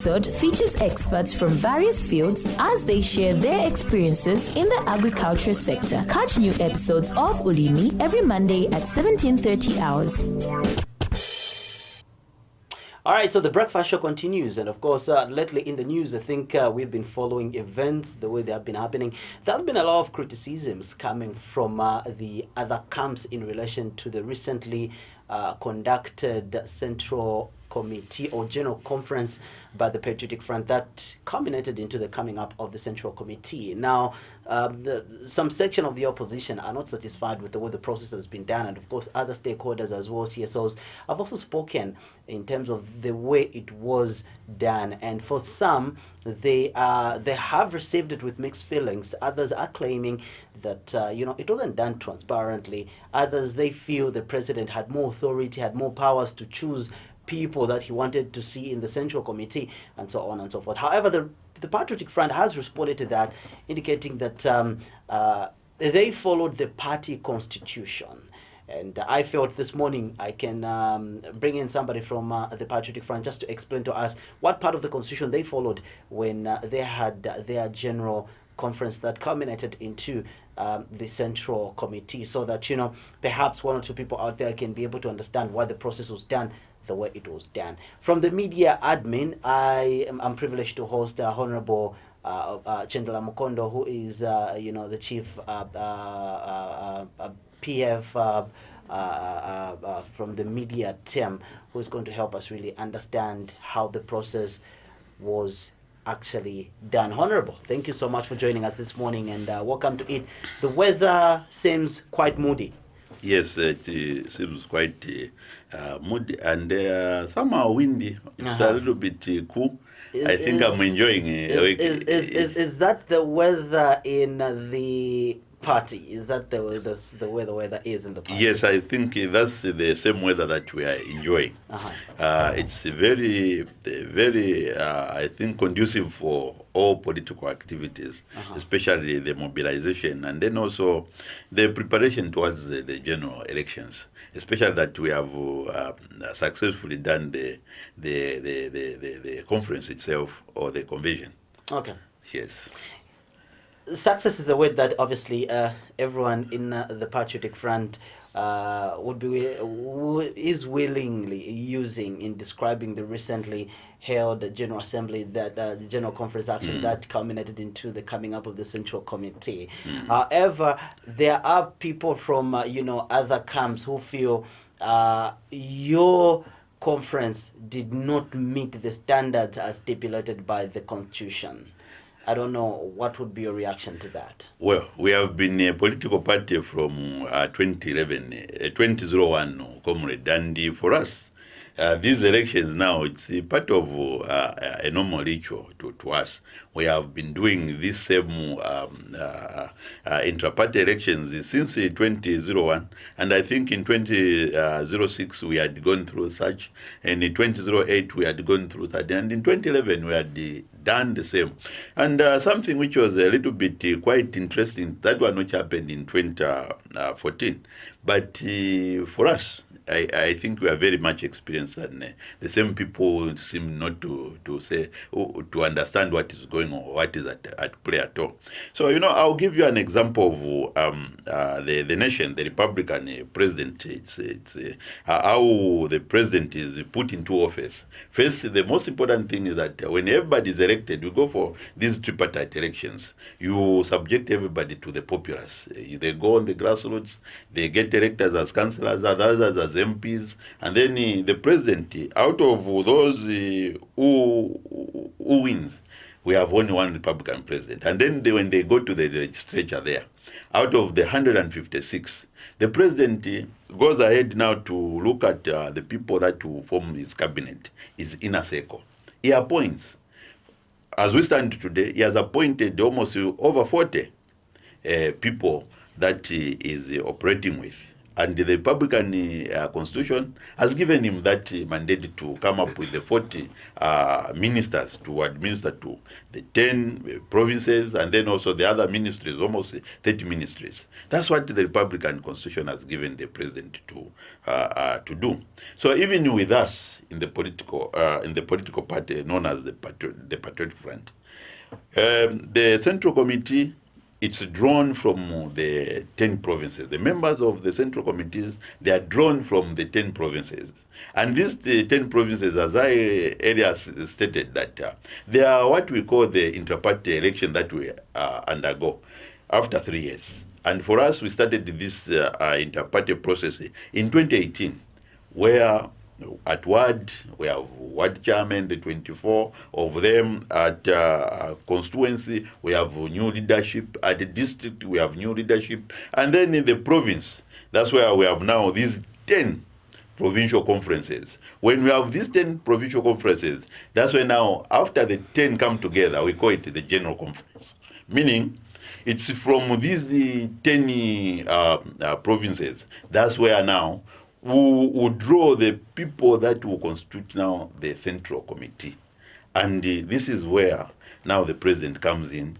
episode features experts from various fields as they share their experiences in the agriculture sector. Catch new episodes of Ulimi every Monday at 17:30 hours. All right, so the breakfast show continues, and of course, lately in the news, I think we've been following events the way they have been happening. There have been a lot of criticisms coming from the other camps in relation to the recently conducted Central Committee or General Conference by the Patriotic Front that culminated into the coming up of the Central Committee. Now, some section of the opposition are not satisfied with the way the process has been done, and of course other stakeholders as well, CSOs, have also spoken in terms of the way it was done. And for some, they have received it with mixed feelings. Others are claiming that it wasn't done transparently. Others, they feel the president had more authority, had more powers to choose people that he wanted to see in the Central Committee, and so on and so forth. However, the Patriotic Front has responded to that, indicating that they followed the party constitution. And I felt this morning I can bring in somebody from the Patriotic Front just to explain to us what part of the constitution they followed when they had their general conference that culminated into the Central Committee, so that perhaps one or two people out there can be able to understand why the process was done the way it was done. From the media admin, I'm privileged to host Honorable Chendela Mukondo, who is the chief PF from the media team, who is going to help us really understand how the process was actually done. Honorable, thank you so much for joining us this morning, and welcome to it. The weather seems quite moody. Yes, it seems quite moody and somehow windy. It's a little bit cool. I think I'm enjoying it. Is that the weather in the party? Is that the way the weather is in the party? Yes, I think that's the same weather that we are enjoying. It's very, very, I think, conducive for all political activities, especially the mobilization, and then also the preparation towards the general elections, especially that we have successfully done the conference itself or the convention. Okay. Yes. Success is a word that obviously everyone in the Patriotic Front is willingly using in describing the recently held General Assembly, that the General Conference actually that culminated into the coming up of the Central Committee. However, there are people from other camps who feel your conference did not meet the standards as stipulated by the Constitution. I don't know, what would be your reaction to that? Well, we have been a political party from 2001, Comrade, and for us, these elections now, it's a part of a normal ritual to us. We have been doing this same intra-party elections since 2001, and I think in 2006 we had gone through such, and in 2008 we had gone through that, and in 2011 we had done the same. And something which was a little bit quite interesting, that one which happened in 2014, but for us, I think we are very much experienced, and the same people seem not to say to understand what is going on, what is at play at all. So I'll give you an example of the nation, the Republican president. It's how the president is put into office. First, the most important thing is that when everybody is elected, we go for these tripartite elections. You subject everybody to the populace. They go on the grassroots. They get elected as councillors, others as MPs, and then the president, out of those who wins, we have only one Republican president. And then when they go to the legislature there, out of the 156, the president goes ahead now to look at the people that will form his cabinet, his inner circle. He appoints. As we stand today, he has appointed almost over 40 people that he is operating with. And the Republican constitution has given him that mandate to come up with the 40 ministers to administer to the 10 provinces, and then also the other ministries, almost 30 ministries. That's what the Republican constitution has given the president to do. So even with us in the political party known as the Patriotic Front, the Central Committee, it's drawn from the 10 provinces. The members of the Central Committees, they are drawn from the 10 provinces. And these 10 provinces, as I earlier stated, that they are what we call the inter-party election that we undergo after 3 years. And for us, we started this inter-party process in 2018, where at ward, we have ward chairman, the 24 of them. At constituency, we have new leadership. At the district, we have new leadership. And then in the province, that's where we have now these 10 provincial conferences. When we have these 10 provincial conferences, that's where now, after the 10 come together, we call it the general conference. Meaning, it's from these 10 provinces, that's where now we draw the people that will constitute now the Central Committee. And this is where now the president comes in.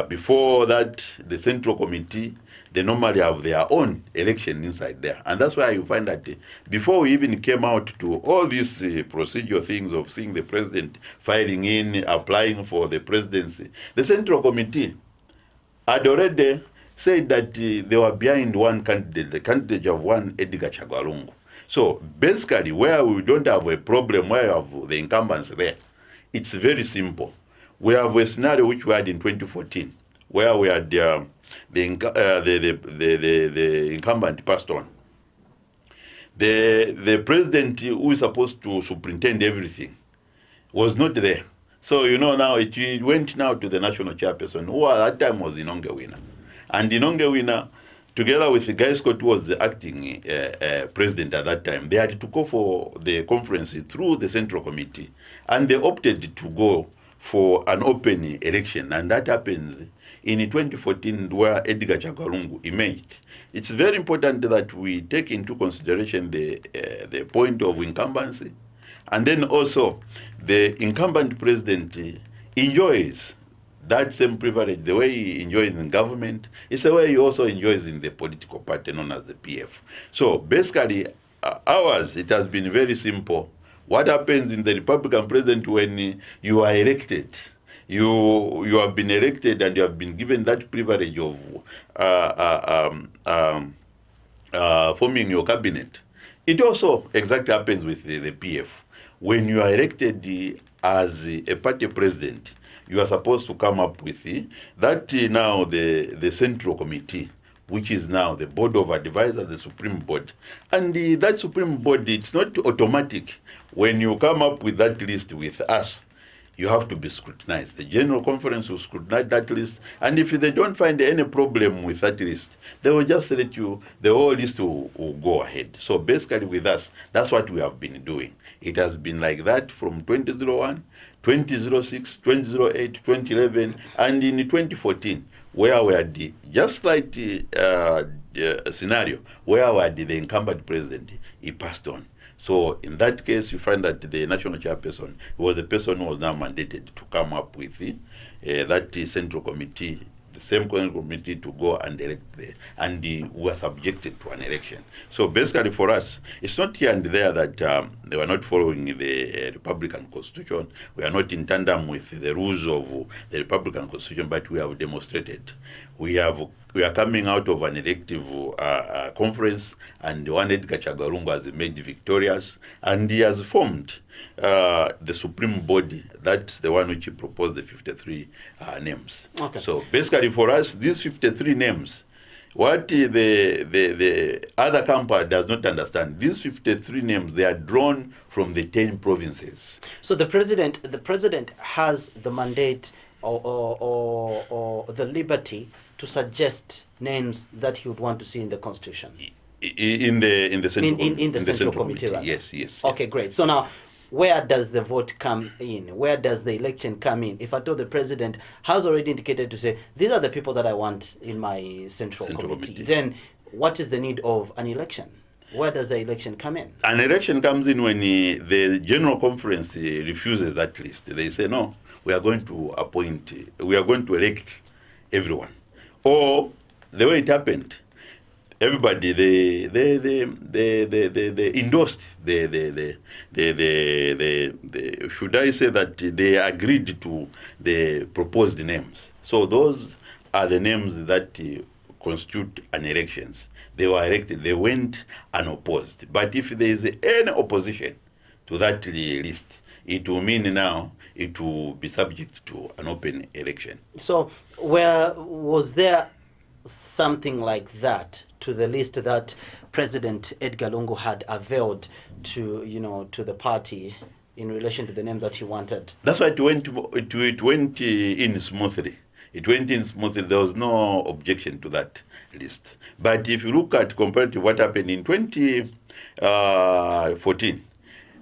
Before that, the Central Committee, they normally have their own election inside there. And that's why you find that before we even came out to all these procedure things of seeing the president filing in, applying for the presidency, the Central Committee had already said that they were behind one candidate, the candidate of one Edgar Chagwa Lungu. So basically, where we don't have a problem, where you have the incumbents there, it's very simple. We have a scenario which we had in 2014, where we had the incumbent passed on. The president who is supposed to superintend everything was not there. So now it went now to the national chairperson, who at that time was Inonge Winner. And Inonge Winner, together with the Guy Scott, who was the acting president at that time, they had to go for the conference through the Central Committee. And they opted to go for an open election. And that happens in 2014, where Edgar Chagwa Lungu emerged. It's very important that we take into consideration the point of incumbency. And then also, the incumbent president enjoys that same privilege. The way he enjoys in government is the way he also enjoys in the political party known as the PF. So basically, ours, it has been very simple. What happens in the Republican president when you are elected? You have been elected and you have been given that privilege of forming your cabinet. It also exactly happens with the PF. When you are elected as a party president, you are supposed to come up with that now the Central Committee, which is now the Board of Advisors, the Supreme Board. And that Supreme Board, it's not automatic. When you come up with that list with us, you have to be scrutinized. The General Conference will scrutinize that list, and if they don't find any problem with that list, they will just let you, the whole list will go ahead. So basically with us, that's what we have been doing. It has been like that from 2001, 2006, 2008, 2011, and in 2014, where we had just like the scenario, where we had the incumbent president, he passed on. So in that case, you find that the national chairperson was the person who was now mandated to come up with that Central Committee, the same committee, to go and elect there, and we were subjected to an election. So basically for us, it's not here and there that they were not following the Republican Constitution. We are not in tandem with the rules of the Republican Constitution, but we have demonstrated. We are coming out of an elective conference, and one Edgar Chagwa Lungu has emerged victorious, and he has formed the Supreme Body. That's the one which he proposed the 53 names. Okay. So basically for us, these 53 names, what the other camp does not understand, these 53 names, they are drawn from the 10 provinces. So the president has the mandate or the liberty to suggest names that he would want to see in the Constitution. In the Central Committee, right? Yes. Okay, great. So now, where does the vote come in? Where does the election come in? If I told the president has already indicated to say, these are the people that I want in my Central Committee, then what is the need of an election? Where does the election come in? An election comes in when the General Conference refuses that list. They say, no, we are going to elect everyone. Or the way it happened, everybody they endorsed should I say that they agreed to the proposed names. So those are the names that constitute an elections. They were elected, they went unopposed. But if there is any opposition to that list, it will mean now it will be subject to an open election. So was there something like that to the list that President Edgar Lungu had availed to the party in relation to the names that he wanted? That's why it went in smoothly. It went in smoothly. There was no objection to that list. But if you look at compared to what happened in 2014,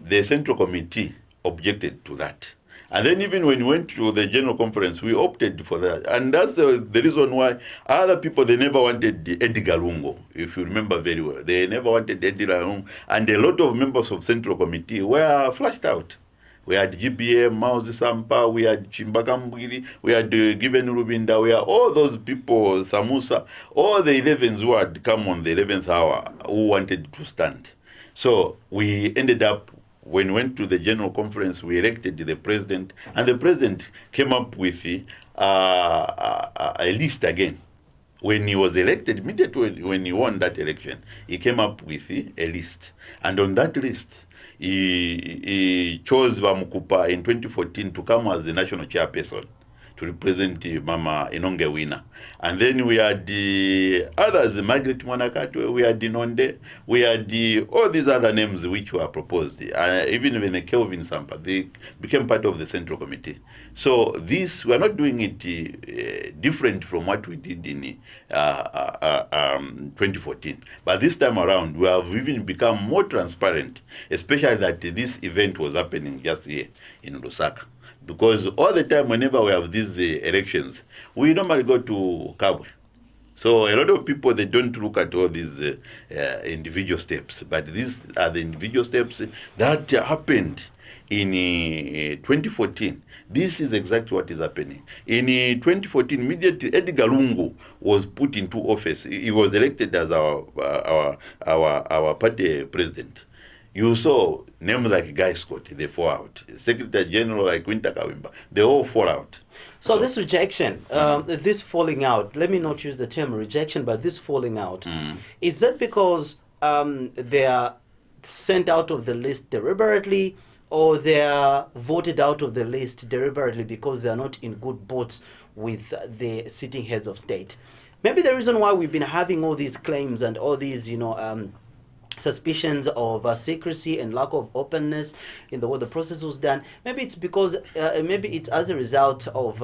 the Central Committee objected to that. And then even when we went to the General Conference, we opted for that. And that's the reason why other people, they never wanted Edgar Lungu, if you remember very well. They never wanted Edgar Lungu. And a lot of members of Central Committee were flushed out. We had GBM, Mauzi Sampa, we had Chimbaka Mbwili, we had Given Rubinda, we had all those people, Samusa, all the 11s who had come on the 11th hour who wanted to stand. So we ended up, when we went to the General Conference, we elected the president, and the president came up with a list again. When he was elected, immediately when he won that election, he came up with a list. And on that list, he chose Vamukupa in 2014 to come as the national chairperson to represent Mama Inonge Wina. And then we had the others, Margaret Mwanakatwe, we had Nonde, we had all these other names which were proposed. Even when Kelvin Sampa, they became part of the Central Committee. So this, we are not doing it different from what we did in 2014. But this time around, we have even become more transparent, especially that this event was happening just here in Lusaka. Because all the time, whenever we have these elections, we normally go to Kabwe. So a lot of people, they don't look at all these individual steps. But these are the individual steps that happened in 2014. This is exactly what is happening. In 2014, immediately Edgar Lungu was put into office. He was elected as our party president. You saw names like Guy Scott, they fall out. Secretary General like Winter Kawimba, they all fall out. So this rejection, this falling out, let me not use the term rejection, but this falling out, is that because they are sent out of the list deliberately, or they are voted out of the list deliberately because they are not in good boots with the sitting heads of state? Maybe the reason why we've been having all these claims and all these, suspicions of secrecy and lack of openness in the way the process was done. Maybe it's because, maybe it's as a result of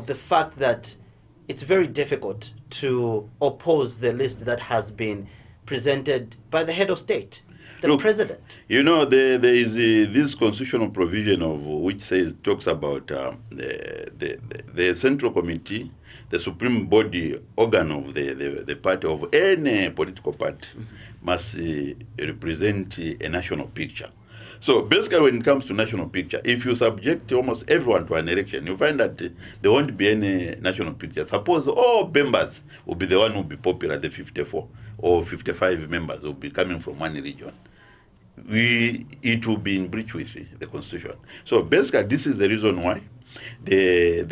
the fact that it's very difficult to oppose the list that has been presented by the head of state, the president. There is this constitutional provision of which talks about the Central Committee, the supreme body organ of the party of any political party, must represent a national picture. So basically, when it comes to national picture, if you subject almost everyone to an election, you find that there won't be any national picture. Suppose all members will be the one who will be popular, the 54 or 55 members will be coming from one region. It will be in breach with the constitution. So basically, this is the reason why the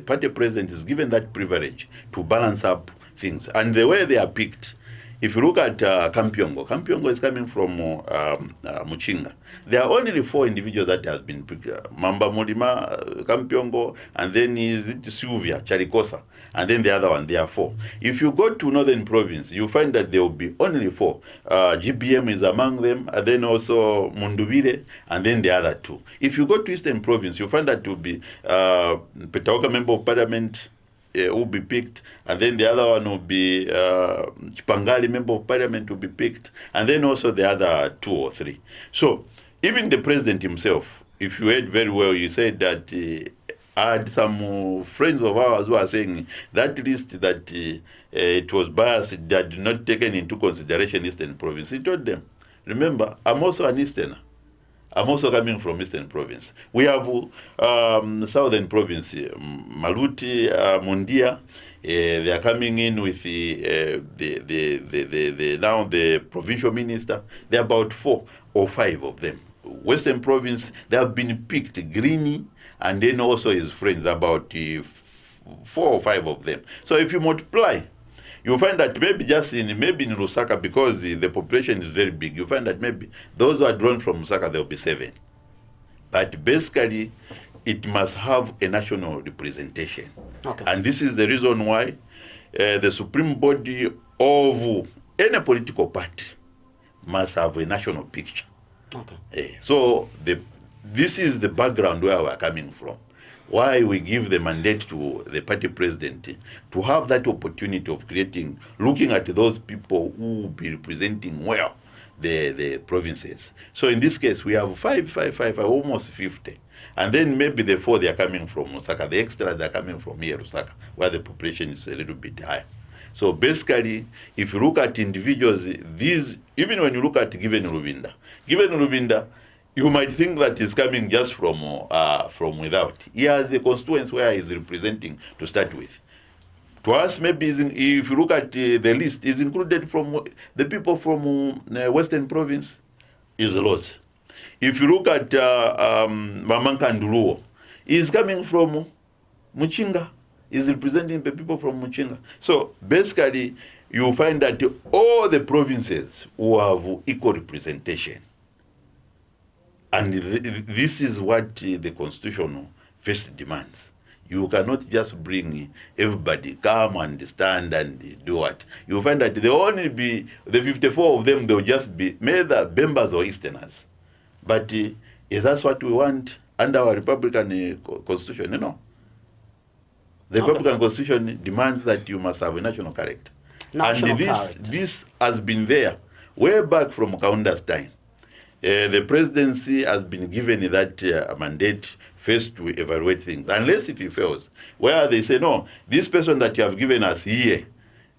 party president is given that privilege to balance up things. And the way they are picked, if you look at Kampyongo is coming from Muchinga. There are only 4 individuals that have been picked. Mamba Mulima, Kampyongo, and then is it Sylvia Charikosa, and then the other one, there are 4. If you go to Northern Province, you find that there will be only 4. GBM is among them, and then also Munduvire, and then the other 2. If you go to Eastern Province, you find that to be Petaoka Member of Parliament, will be picked, and then the other one will be Chipangali Member of Parliament will be picked, and then also the other 2 or 3. So even the president himself, if you heard very well, you said that I had some friends of ours who are saying that list that it was biased, that did not taken into consideration Eastern Province. He told them, remember, I'm also an Easterner. I'm also coming from Eastern Province. We have Southern Province, Maluti, Mundia. They are coming in with now the provincial minister. There are about 4 or 5 of them. Western Province, they have been picked, Greeny, and then also his friends, about 4 or 5 of them. So if you multiply, you find that maybe in Lusaka, because the population is very big, you find that maybe those who are drawn from Lusaka, there will be 7. But basically, it must have a national representation. Okay. And this is the reason why the supreme body of any political party must have a national picture. Okay. So this is the background where we are coming from. Why we give the mandate to the party president to have that opportunity of looking at those people who will be representing well the provinces. So in this case, we have 5, almost 50. And then maybe the 4 they are coming from Lusaka. The extra they are coming from here, Lusaka, where the population is a little bit higher. So basically, if you look at individuals, even when you look at Given Ruvinda, you might think that he's coming just from without. He has a constituency where he's representing to start with. To us, maybe if you look at the list, is included from the people from Western Province, is lost. If you look at Mamanka Nduluo, he's coming from Muchinga. He's representing the people from Muchinga. So basically, you find that all the provinces who have equal representation. And this is what the Constitution first demands. You cannot just bring everybody, come and stand and do what. You find that there will only be, the 54 of them, they'll just be either Bembas or Easterners. But is that what we want under our Republican Constitution? No. The Republican Constitution demands that you must have a national character. And this has been there way back from Kaunda's time. The presidency has been given that mandate first to evaluate things, unless if he fails, where they say, no, this person that you have given us here,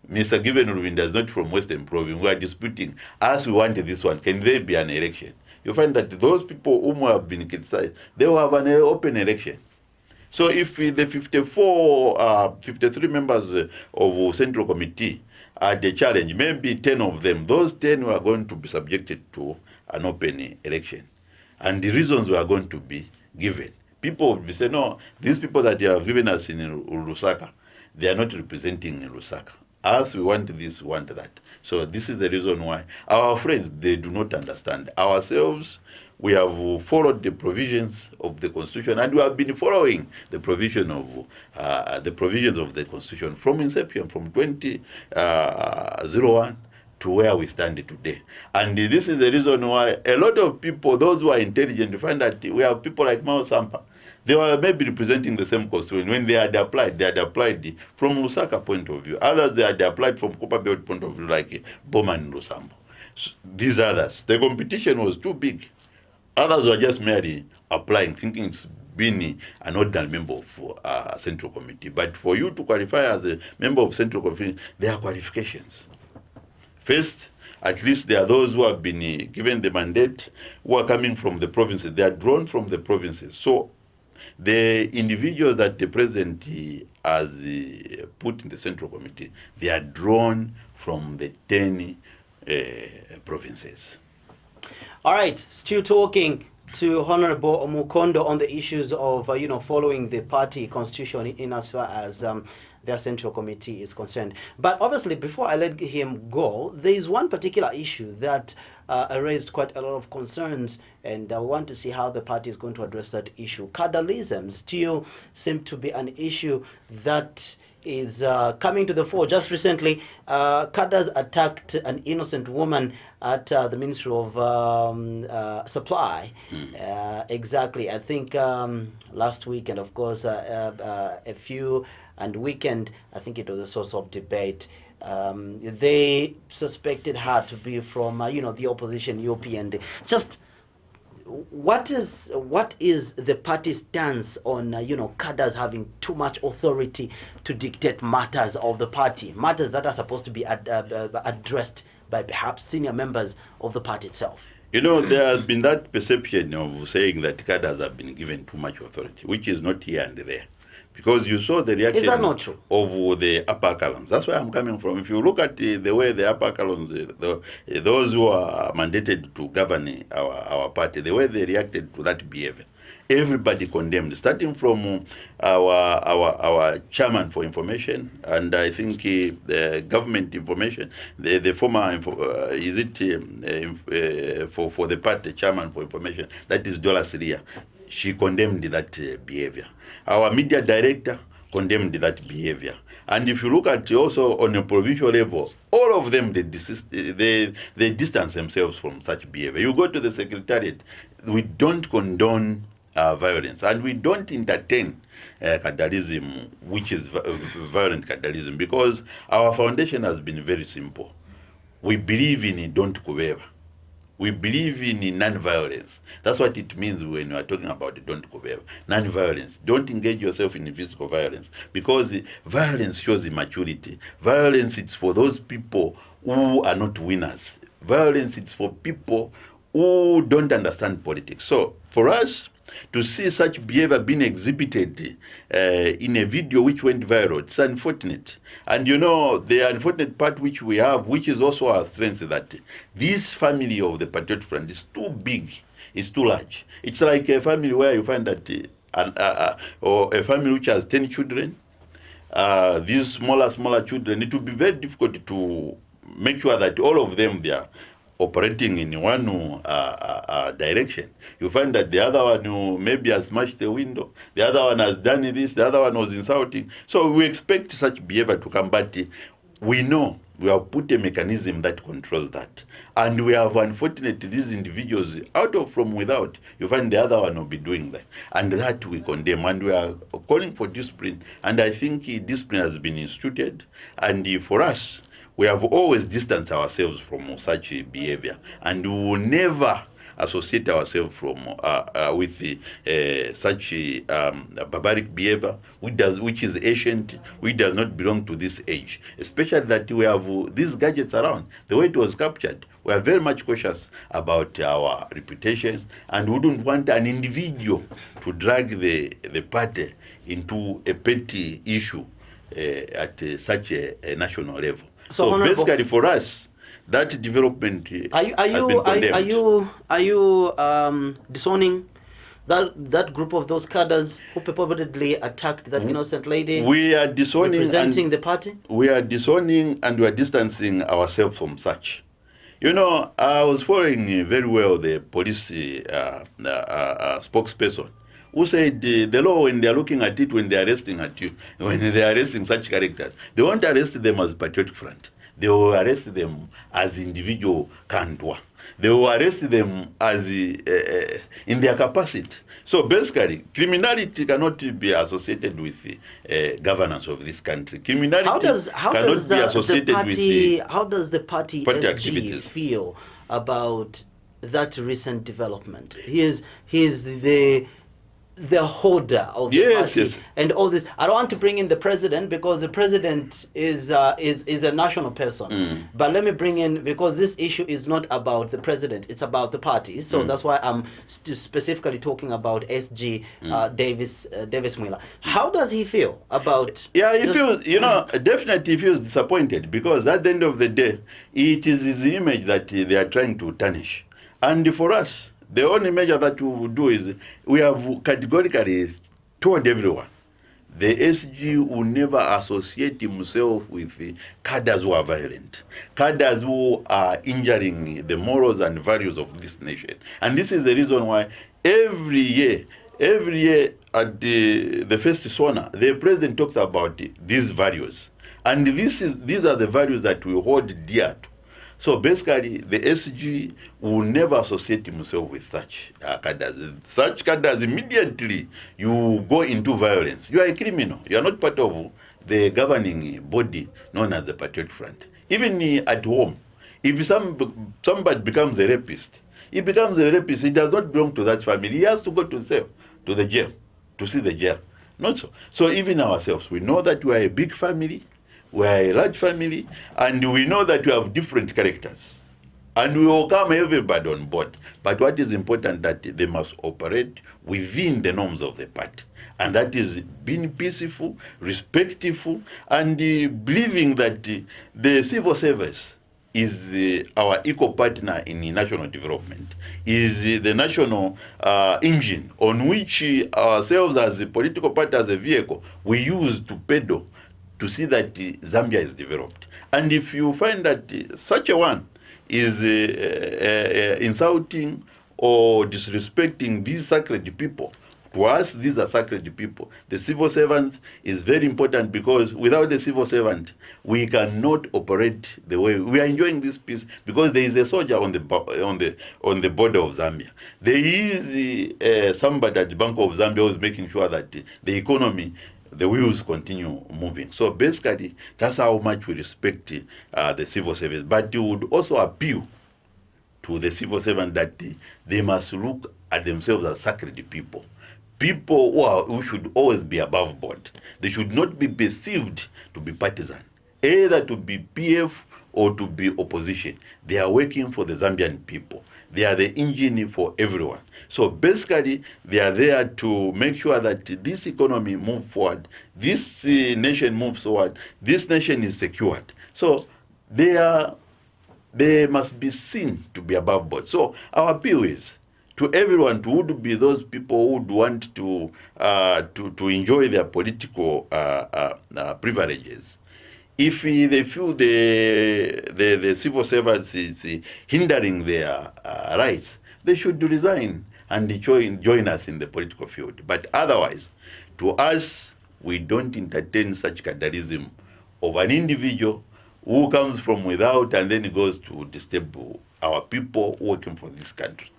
Mr. Given Ruvinda, is not from Western Province. We are disputing, as we want this one, can there be an election? You find that those people whom have been criticized, they will have an open election. So if the 53 members of Central Committee are the challenge, maybe 10 of them, those 10 were going to be subjected to an open election. And the reasons were going to be given. People will say, no, these people that you have given us in Lusaka, they are not representing Lusaka. Us, we want this, we want that. So this is the reason why our friends, they do not understand. Ourselves, we have followed the provisions of the Constitution, and we have been following the provisions of the Constitution from inception, from 2001 to where we stand today. And this is the reason why a lot of people, those who are intelligent, find that we have people like Mao Sampa. They were maybe representing the same constituency. When they had applied from Lusaka point of view. Others, they had applied from Copper Belt point of view, like Bowman and Lusambo. So these others, the competition was too big. Others were just merely applying, thinking it's being an ordinary member of Central Committee. But for you to qualify as a member of Central Committee, there are qualifications. First, at least there are those who have been given the mandate, who are coming from the provinces. They are drawn from the provinces. So the individuals that the president has put in the Central Committee, they are drawn from the 10 provinces. All right, still talking to Honorable Mukondo on the issues of, following the party constitution in as far as their Central Committee is concerned. But obviously, before I let him go, there is one particular issue that raised quite a lot of concerns, and I want to see how the party is going to address that issue. Cadreism still seems to be an issue that is coming to the fore. Just recently, cadres attacked an innocent woman at the Ministry of Supply. Exactly, I think last week, and of course weekend, I think it was a source of debate. They suspected her to be from, the opposition UPND. Just what is the party's stance on cadres having too much authority to dictate matters of the party, matters that are supposed to be addressed by perhaps senior members of the party itself? There has been that perception of saying that cadres have been given too much authority, which is not here and there. Because you saw the reaction Is that not true? of the upper echelons. That's where I'm coming from. If you look at the way the upper echelons, those who are mandated to govern our party, the way they reacted to that behavior, everybody condemned, starting from our chairman for information, and I think the government information, the former for the party chairman for information, that is Dola Siria. She condemned that behavior. Our media director condemned that behavior. And if you look at also on a provincial level, all of them, they distance themselves from such behavior. You go to the secretariat, we don't condone violence, and we don't entertain cadreism, which is violent cadreism, because our foundation has been very simple. We believe in don't cover. We believe in non-violence. That's what it means when we are talking about don't cover. Non-violence. Don't engage yourself in physical violence, because violence shows immaturity. Violence, it's for those people who are not winners. Violence, it's for people who don't understand politics. So for us to see such behavior being exhibited in a video which went viral, it's unfortunate. And the unfortunate part which we have, which is also our strength, is that this family of the Patriot Front is too big, it's too large. It's like a family where you find that, or a family which has 10 children, these smaller children, it will be very difficult to make sure that all of them, they are operating in one direction. You find that the other one maybe has smashed the window, the other one has done this, the other one was insulting. So we expect such behavior to come, but we know we have put a mechanism that controls that. And we have, unfortunately, these individuals from without, you find the other one will be doing that. And that we condemn, and we are calling for discipline. And I think discipline has been instituted. And for us, we have always distanced ourselves from such behavior, and we will never associate ourselves with such barbaric behavior, which is ancient, which does not belong to this age. Especially that we have these gadgets around. The way it was captured, we are very much cautious about our reputation, and we don't want an individual to drag the party into a petty issue at such a national level. So basically, for us, that development has been condemned. Are you disowning that group of those cadres who purportedly attacked that innocent lady? We are disowning, representing the party. We are disowning, and we are distancing ourselves from such. I was following very well the police spokesperson, who said the law, when they are looking at it, when they are arresting such characters, they won't arrest them as Patriotic Front. They will arrest them as individual Kandwa. They will arrest them as in their capacity. So basically, criminality cannot be associated with the governance of this country. Criminality cannot be associated with how does the party SG activities feel about that recent development? He is the holder of the party, and all this. I don't want to bring in the president, because the president is a national person. But let me bring in, because this issue is not about the president, it's about the party. So that's why I'm specifically talking about SG Davis Mwila. How does he feel about? Yeah, he feels, definitely he feels disappointed, because at the end of the day, it is his image that they are trying to tarnish. And for us, the only measure that we will do is we have categorically told everyone the SG will never associate himself with cadres who are violent, cadres who are injuring the morals and values of this nation. And this is the reason why every year at the first SONA, the president talks about these values. And these are the values that we hold dear to. So basically, the SG will never associate himself with such cadres. Such cadres, immediately you go into violence. You are a criminal. You are not part of the governing body known as the Patriot Front. Even at home, if somebody becomes a rapist, he becomes a rapist. He does not belong to that family. He has to go to the jail, to see the jail. Not so. So even ourselves, we know that we are a big family, we are a large family, and we know that we have different characters. And we welcome everybody on board. But what is important that they must operate within the norms of the party. And that is being peaceful, respectful, and believing that the civil service is our equal partner in national development, is the national engine on which ourselves as a political party, as a vehicle, we use to pedal to see that Zambia is developed. And if you find that such a one is insulting or disrespecting these sacred people, to us, these are sacred people. The civil servant is very important, because without the civil servant, we cannot operate the way we are enjoying this peace, because there is a soldier on the border of Zambia. There is somebody at the Bank of Zambia who is making sure that the economy, the wheels continue moving. So basically, that's how much we respect the civil service. But you would also appeal to the civil servant that they must look at themselves as sacred people. People who should always be above board. They should not be perceived to be partisan, either to be PF or to be opposition. They are working for the Zambian people. They are the engine for everyone. So basically, they are there to make sure that this economy moves forward, this nation moves forward, this nation is secured. So they must be seen to be above board. So our appeal is to everyone, who would be those people who would want to enjoy their political privileges. If they feel the civil servants is hindering their rights, they should resign and join us in the political field. But otherwise, to us, we don't entertain such cadalism of an individual who comes from without and then goes to disturb our people working for this country.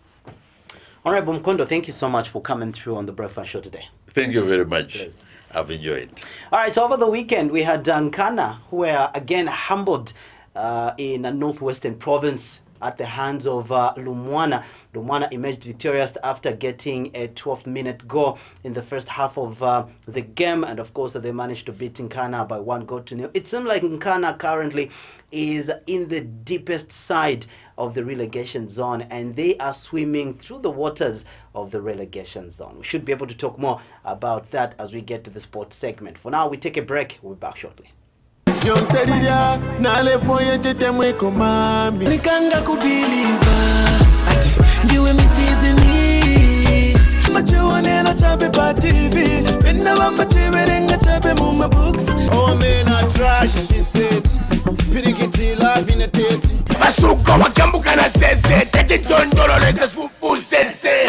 Honorable Mkondo, thank you so much for coming through on the Breakfast Show today. Thank you very much. Yes. I've enjoyed. All right, so over the weekend, we had Nkana, who were again humbled in a northwestern province at the hands of Lumwana. Lumwana emerged victorious after getting a 12-minute goal in the first half of the game, and of course they managed to beat Nkana by 1-0. It seems like Nkana currently is in the deepest side of the relegation zone, and they are swimming through the waters of the relegation zone. We should be able to talk more about that as we get to the sports segment. For now, we take a break. We'll be back shortly. Nikanga kubiliva ati ndiwe misizini machuone na chape pa TV penda bamba chiberenga chape muma books. Oh man, I trash, she said. Pirikiti love in a tete. Masuko wakambuka na sese tete ndondolo leza sfupu sese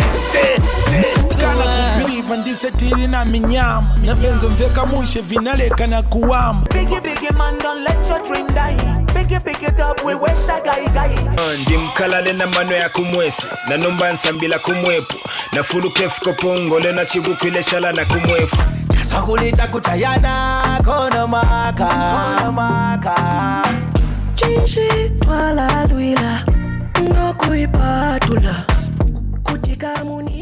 Kana kupiliva ndisetiri na minyama na venzo mveka mushe vinaleka na kuwama. Biggie man, don't let your dream die. Pick it up, we wish I guy. Ndi mkalale na mano ya kumwesi na nomba nsambila kumwepu na fulu kefu kopongo le na chibukile shala na kumwefu Sakulita kutayana kono maka Chinshi twala luila no kuipatula kutika muni